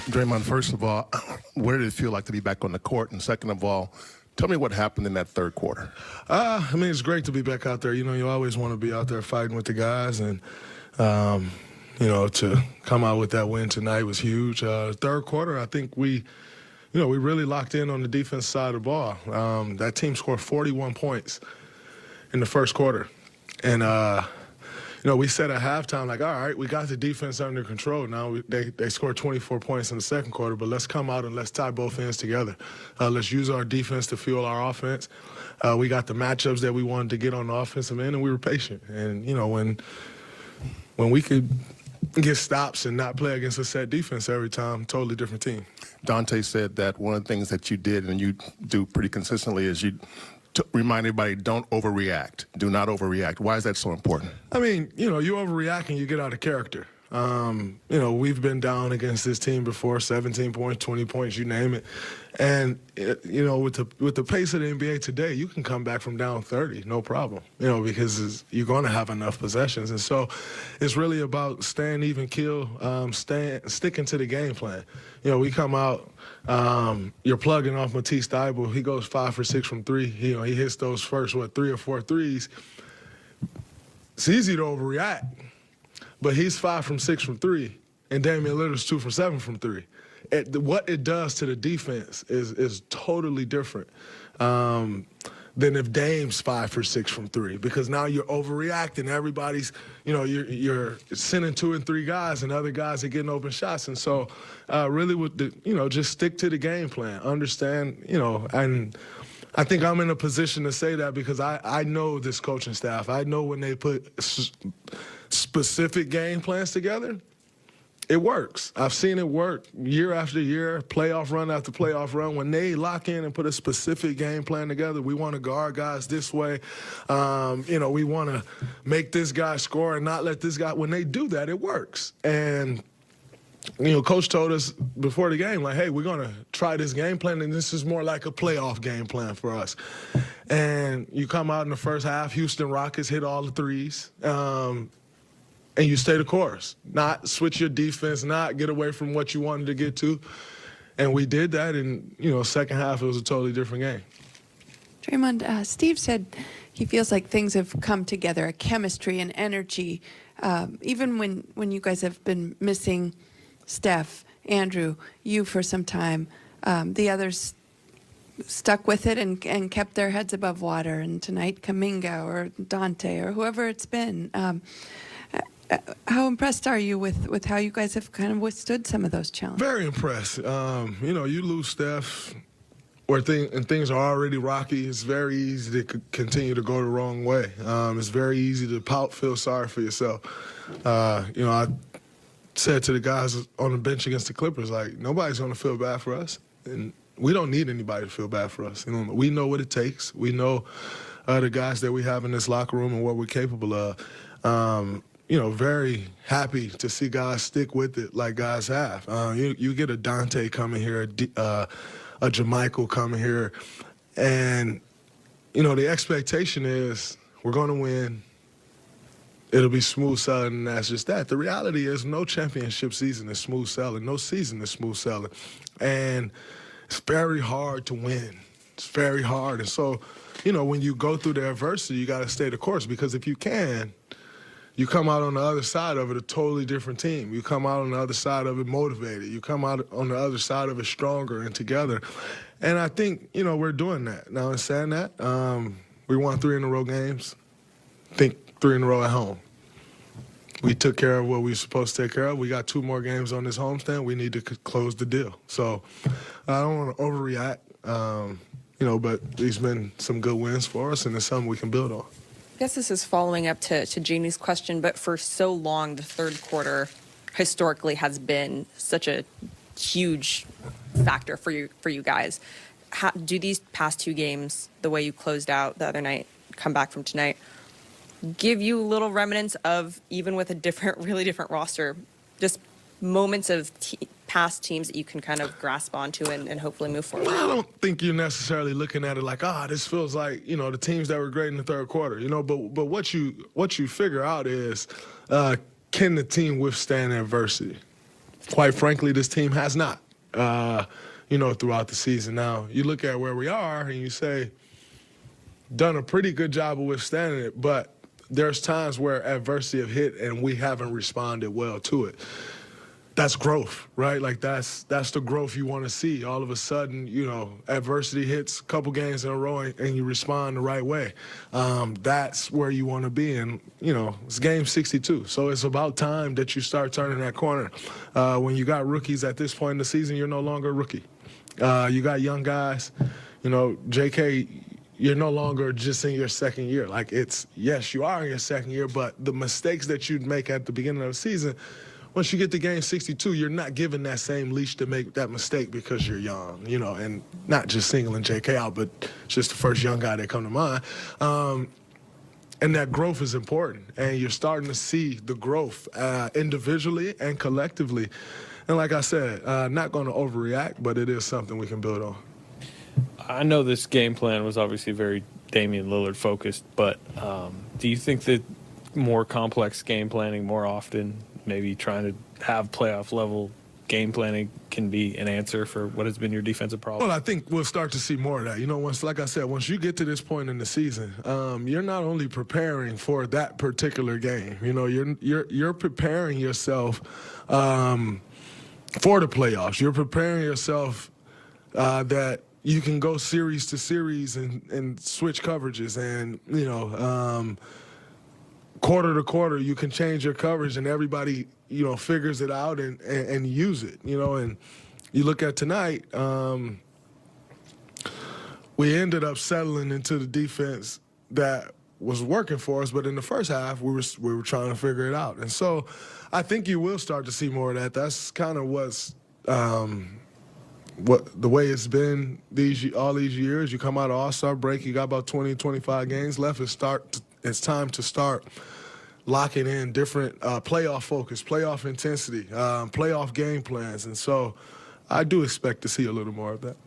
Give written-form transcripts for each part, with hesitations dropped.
Draymond, first of all, what did it feel like to be back on the court? And second of all, tell me what happened in that third quarter. I mean, it's great to be back out there. You know, you always want to be out there fighting with the guys. And, you know, to come out with that win tonight was huge. Third quarter, I think we really locked in on the defense side of the ball. That team scored 41 points in the first quarter. And, you know, we said at halftime, like, all right, we got the defense under control. Now they scored 24 points in the second quarter, but let's come out and let's tie both ends together. Let's use our defense to fuel our offense. We got the matchups that we wanted to get on the offensive end, and we were patient. And, you know, when we could get stops and not play against a set defense every time, totally different team. Dante said that one of the things that you did and you do pretty consistently is you remind everybody, don't overreact. Do not overreact. Why is that so important? I mean, you know, you overreact and you get out of character. You know, we've been down against this team before, 17 points, 20 points, you name it. And, you know, with the pace of the NBA today, you can come back from down 30, no problem, you know, because you're going to have enough possessions. And so it's really about staying even keel, sticking to the game plan. You know, we come out, you're plugging off Matisse Thybulle. He goes 5 for 6 from three. You know, he hits those first, 3 or 4 threes. It's easy to overreact. But he's 5 from 6 from three, and Damian Lillard's 2 from 7 from three. What it does to the defense is totally different than if Dame's 5 for 6 from three, because now you're overreacting. Everybody's, you know, you're sending 2 and 3 guys, and other guys are getting open shots. And so, really, with the, you know, just stick to the game plan. Understand, you know, and I think I'm in a position to say that because I know this coaching staff. I know when they put specific game plans together, it works. I've seen it work year after year, playoff run after playoff run. When they lock in and put a specific game plan together, we want to guard guys this way. You know, we want to make this guy score and not let this guy. When they do that, it works. And you know, Coach told us before the game, like, hey, we're going to try this game plan, and this is more like a playoff game plan for us. And you come out in the first half, Houston Rockets hit all the threes, and you stay the course. Not switch your defense, not get away from what you wanted to get to. And we did that, and, you know, second half, it was a totally different game. Draymond, Steve said he feels like things have come together, a chemistry and energy, even when you guys have been missing Steph, Andrew, you for some time. The others stuck with it and kept their heads above water. And tonight, Kuminga or Dante or whoever it's been. How impressed are you with how you guys have kind of withstood some of those challenges? Very impressed. You know, you lose Steph and things are already rocky. It's very easy to continue to go the wrong way. It's very easy to pout, feel sorry for yourself. You know, I said to the guys on the bench against the Clippers, like, nobody's going to feel bad for us. And we don't need anybody to feel bad for us. You know, we know what it takes. We know the guys that we have in this locker room and what we're capable of. You know, very happy to see guys stick with it like guys have. You get a Dante coming here, a Jermichael coming here, and, you know, the expectation is we're going to win. It'll be smooth sailing, and that's just that. The reality is no championship season is smooth sailing. No season is smooth sailing. And it's very hard to win. It's very hard. And so, you know, when you go through the adversity, you got to stay the course, because if you can, you come out on the other side of it a totally different team. You come out on the other side of it motivated. You come out on the other side of it stronger and together. And I think, you know, we're doing that. Now, in saying that, we won 3 in a row games. I think 3 in a row at home. We took care of what we were supposed to take care of. We got 2 more games on this homestand. We need to close the deal. So I don't want to overreact, you know, but these been some good wins for us, and it's something we can build on. I guess this is following up to Janie's question, but for so long, the third quarter historically has been such a huge factor for you guys. Do these past 2 games, the way you closed out the other night, come back from tonight, give you little remnants of, even with a really different roster, just moments of past teams that you can kind of grasp onto and hopefully move forward? I don't think you're necessarily looking at it like, this feels like, you know, the teams that were great in the third quarter, you know, but what you figure out is, can the team withstand adversity? quite frankly, this team has not, throughout the season. Now, you look at where we are and you say, done a pretty good job of withstanding it, but there's times where adversity have hit and we haven't responded well to it. That's growth, right? Like that's the growth you want to see. All of a sudden, adversity hits a couple games in a row and you respond the right way. That's where you want to be. And, it's game 62. So it's about time that you start turning that corner. When you got rookies at this point in the season, you're no longer a rookie. You got young guys, JK, you're no longer just in your second year. Like yes, you are in your second year, but the mistakes that you'd make at the beginning of the season, once you get to game 62, you're not given that same leash to make that mistake because you're young, and not just singling JK out, but just the first young guy that come to mind. And that growth is important, and you're starting to see the growth individually and collectively. And like I said, not going to overreact, but it is something we can build on. I know this game plan was obviously very Damian Lillard focused, but do you think that more complex game planning more often, maybe trying to have playoff level game planning, can be an answer for what has been your defensive problem? Well, I think we'll start to see more of that. Like I said, once you get to this point in the season, you're not only preparing for that particular game. You're preparing yourself for the playoffs. You're preparing yourself that you can go series to series and switch coverages, and quarter to quarter you can change your coverage, and everybody figures it out and use it. And you look at tonight, we ended up settling into the defense that was working for us, but in the first half we were trying to figure it out. And so I think you will start to see more of that. That's kind of what's the way it's been all these years. You come out of All-Star break, you got about 20, 25 games left. It's time to start locking in different playoff focus, playoff intensity, playoff game plans. And so I do expect to see a little more of that.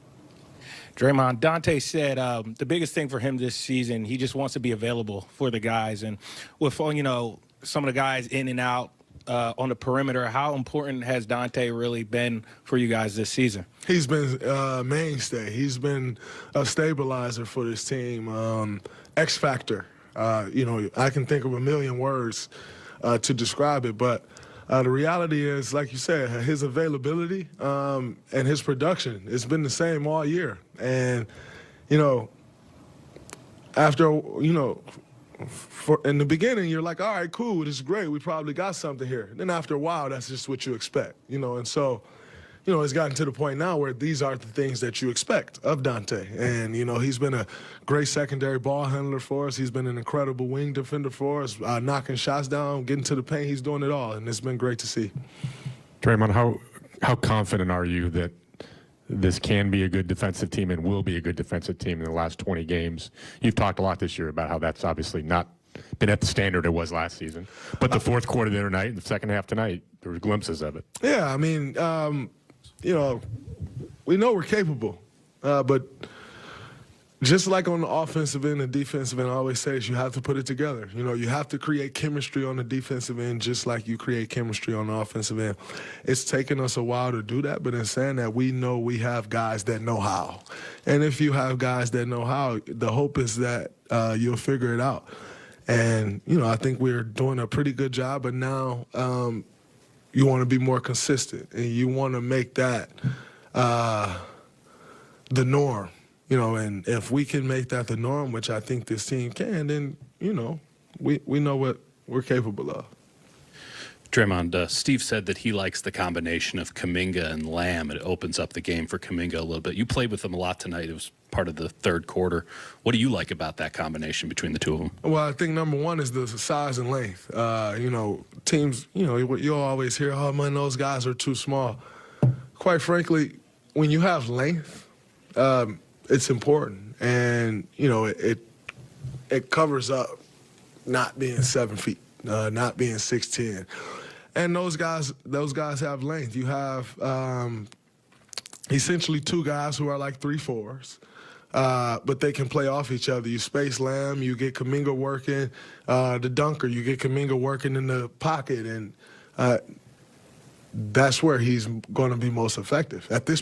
Draymond, Dante said the biggest thing for him this season, he just wants to be available for the guys. And with, some of the guys in and out on the perimeter, how important has Dante really been for you guys this season? He's been a mainstay. He's been a stabilizer for this team, X factor. I can think of a million words to describe it, but the reality is, like you said, his availability and his production, it's been the same all year. And, after, in the beginning, you're like, all right, cool, this is great. We probably got something here. Then after a while, that's just what you expect, and so, it's gotten to the point now where these are the things that you expect of Dante. And, he's been a great secondary ball handler for us. He's been an incredible wing defender for us, knocking shots down, getting to the paint. He's doing it all, and it's been great to see. Draymond, how confident are you that this can be a good defensive team and will be a good defensive team in the last 20 games? You've talked a lot this year about how that's obviously not been at the standard it was last season. But the fourth quarter the other night and the second half tonight, there were glimpses of it. Yeah, I mean, we know we're capable, but just like on the offensive end and defensive end, I always say is you have to put it together. You have to create chemistry on the defensive end just like you create chemistry on the offensive end. It's taken us a while to do that, but in saying that, we know we have guys that know how. And if you have guys that know how, the hope is that you'll figure it out. And, I think we're doing a pretty good job, but now you want to be more consistent, and you want to make that the norm. And if we can make that the norm, which I think this team can, then, we know what we're capable of. Draymond, Steve said that he likes the combination of Kuminga and Lamb. It opens up the game for Kuminga a little bit. You played with them a lot tonight. It was part of the third quarter. What do you like about that combination between the two of them? Well, I think number one is the size and length. Teams, you'll always hear, oh, man, those guys are too small. Quite frankly, when you have length, it's important. And, it covers up not being 7 feet, not being 6'10". And those guys have length. You have essentially two guys who are like 3-4s. But they can play off each other. You space Lamb, you get Kuminga working, the dunker, you get Kuminga working in the pocket. And that's where he's going to be most effective. At this